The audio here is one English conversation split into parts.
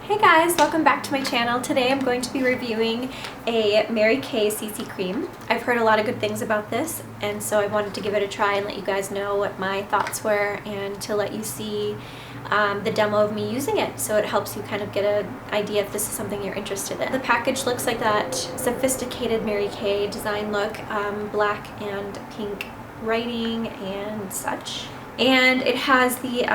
Hey guys, welcome back to my channel. Today I'm going to be reviewing a Mary Kay CC cream. I've heard a lot of good things about this, and so I wanted to give it a try and let you guys know what my thoughts were and to let you see the demo of me using it, so it helps you kind of get an idea if this is something you're interested in. The package looks like that sophisticated Mary Kay design look, black and pink writing and such. And it has the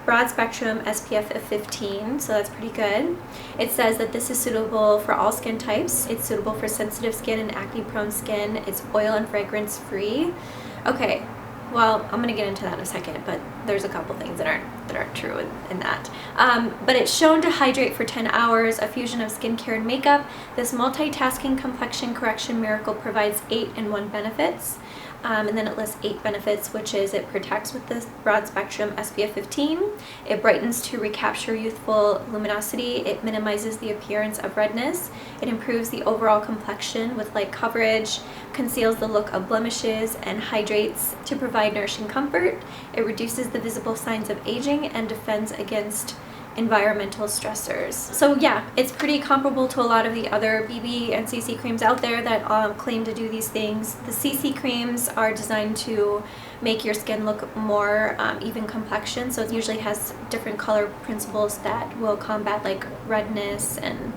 broad spectrum SPF of 15, so that's pretty good. It says that this is suitable for all skin types. It's suitable for sensitive skin and acne prone skin. It's oil and fragrance free. Okay, well, I'm gonna get into that in a second, but there's a couple things that aren't true in that. But it's shown to hydrate for 10 hours, a fusion of skincare and makeup. This multitasking complexion correction miracle provides 8-in-1 benefits. And then it lists 8 benefits, which is it protects with this broad spectrum SPF 15, it brightens to recapture youthful luminosity, it minimizes the appearance of redness, it improves the overall complexion with light coverage, conceals the look of blemishes, and hydrates to provide nourishing comfort. It reduces the visible signs of aging and defends against environmental stressors. So yeah, it's pretty comparable to a lot of the other BB and CC creams out there that claim to do these things. The CC creams are designed to make your skin look more even complexion, so it usually has different color principles that will combat like redness and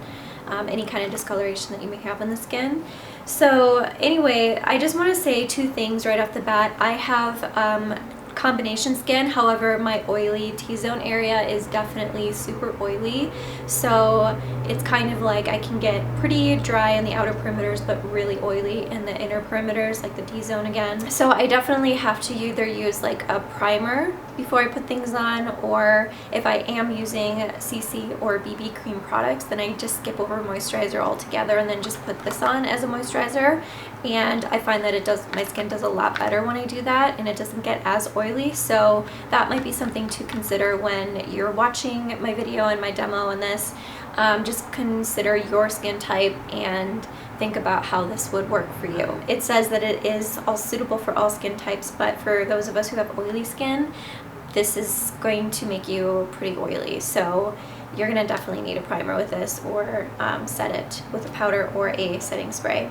any kind of discoloration that you may have on the skin. So anyway, I just want to say 2 things right off the bat. I have combination skin, however my oily T-zone area is definitely super oily, so it's kind of like I can get pretty dry in the outer perimeters but really oily in the inner perimeters, like the D-zone again. So I definitely have to either use like a primer before I put things on, or if I am using CC or BB cream products, then I just skip over moisturizer altogether and then just put this on as a moisturizer. And I find that my skin does a lot better when I do that, and it doesn't get as oily. So that might be something to consider when you're watching my video and my demo on this. Just consider your skin type and think about how this would work for you. It says that it is all suitable for all skin types, but for those of us who have oily skin, this is going to make you pretty oily. So you're gonna definitely need a primer with this, or set it with a powder or a setting spray.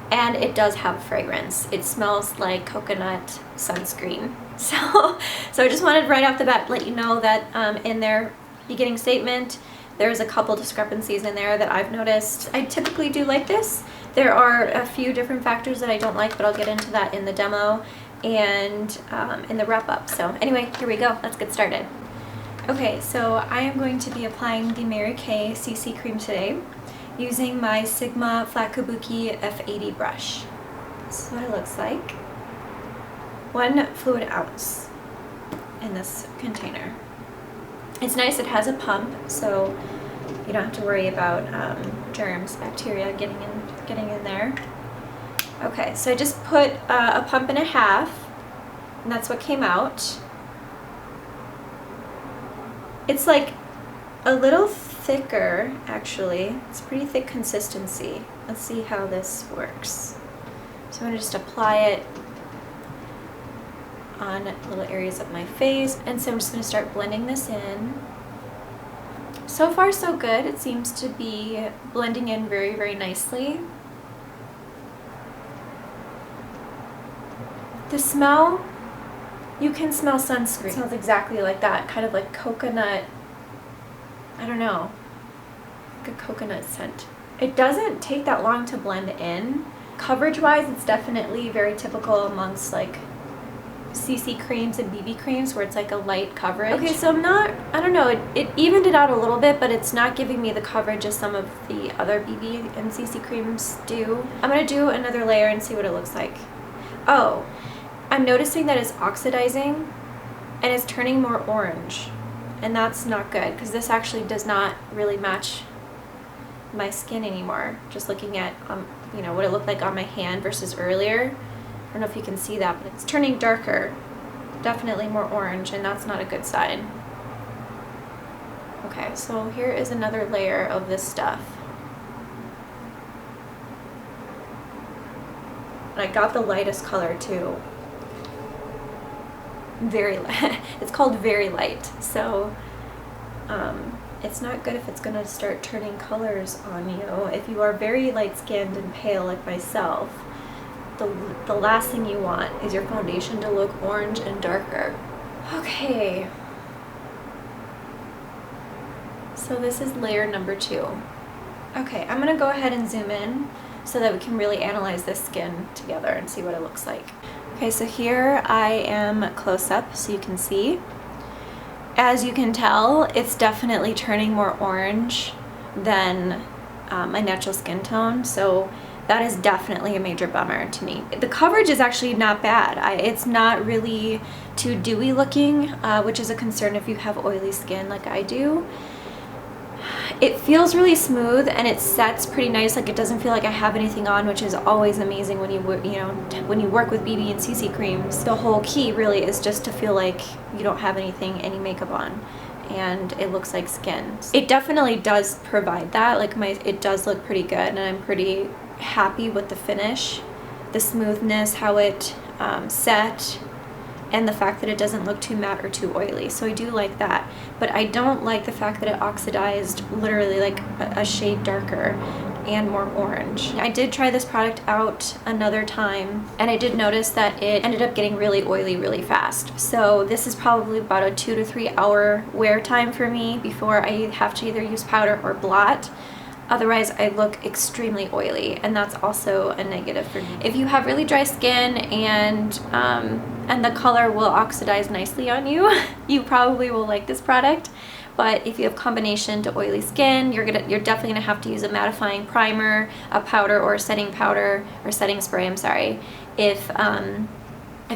And it does have a fragrance. It smells like coconut sunscreen. So I just wanted right off the bat to let you know that in their beginning statement, there's a couple discrepancies in there that I've noticed. I typically do like this. There are a few different factors that I don't like, but I'll get into that in the demo and in the wrap up. So anyway, here we go. Let's get started. Okay, so I am going to be applying the Mary Kay CC cream today using my Sigma Flat Kabuki F80 brush. This is what it looks like. 1 fluid ounce in this container. It's nice, it has a pump, so you don't have to worry about germs, bacteria getting in there. Okay, so I just put a pump and a half, and that's what came out. It's like a little thicker, actually. It's pretty thick consistency. Let's see how this works. So I'm going to just apply it on little areas of my face, and so I'm just going to start blending this in. So far so good. It seems to be blending in very, very nicely. The smell, you can smell sunscreen. It smells exactly like that, kind of like coconut, I don't know, like a coconut scent. It doesn't take that long to blend in. Coverage wise, it's definitely very typical amongst like CC creams and BB creams where it's like a light coverage. Okay, so I don't know, it evened it out a little bit, but it's not giving me the coverage as some of the other BB and CC creams do. I'm gonna do another layer and see what it looks like. Oh, I'm noticing that it's oxidizing and it's turning more orange, and that's not good because this actually does not really match my skin anymore. Just looking at you know, what it looked like on my hand versus earlier. I don't know if you can see that, but it's turning darker, definitely more orange, and that's not a good sign. Okay, so here is another layer of this stuff. And I got the lightest color too. Very light. It's called very light. So it's not good if it's going to start turning colors on you. If you are very light-skinned and pale like myself, the last thing you want is your foundation to look orange and darker. Okay. So this is layer number 2. Okay, I'm going to go ahead and zoom in so that we can really analyze this skin together and see what it looks like. Okay, so here I am close up so you can see. As you can tell, it's definitely turning more orange than my natural skin tone, so that is definitely a major bummer to me. The coverage is actually not bad. It's not really too dewy looking, which is a concern if you have oily skin like I do. It feels really smooth and it sets pretty nice, like it doesn't feel like I have anything on, which is always amazing when you when you work with BB and CC creams. The whole key really is just to feel like you don't have any makeup on, and it looks like skin. It definitely does provide that, like it does look pretty good, and I'm pretty happy with the finish, the smoothness, how it set, and the fact that it doesn't look too matte or too oily. So I do like that, but I don't like the fact that it oxidized literally like a shade darker and more orange. I did try this product out another time, and I did notice that it ended up getting really oily really fast. So this is probably about a 2 to 3 hour wear time for me before I have to either use powder or blot. Otherwise, I look extremely oily, and that's also a negative for me. If you have really dry skin and the color will oxidize nicely on you, you probably will like this product. But if you have combination to oily skin, you're definitely gonna have to use a mattifying primer, a powder, or a setting powder, or setting spray, I'm sorry, if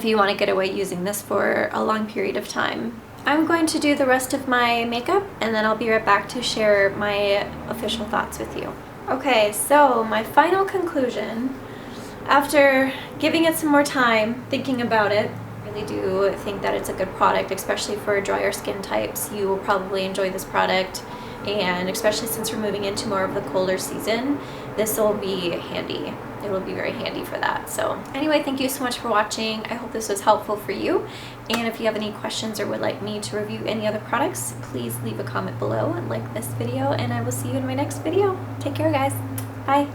you wanna get away using this for a long period of time. I'm going to do the rest of my makeup, and then I'll be right back to share my official thoughts with you. Okay, so my final conclusion, after giving it some more time, thinking about it, I really do think that it's a good product, especially for drier skin types. You will probably enjoy this product, and especially since we're moving into more of the colder season, this will be handy. It will be very handy for that. So anyway, thank you so much for watching. I hope this was helpful for you. And if you have any questions or would like me to review any other products, please leave a comment below and like this video, and I will see you in my next video. Take care, guys. Bye.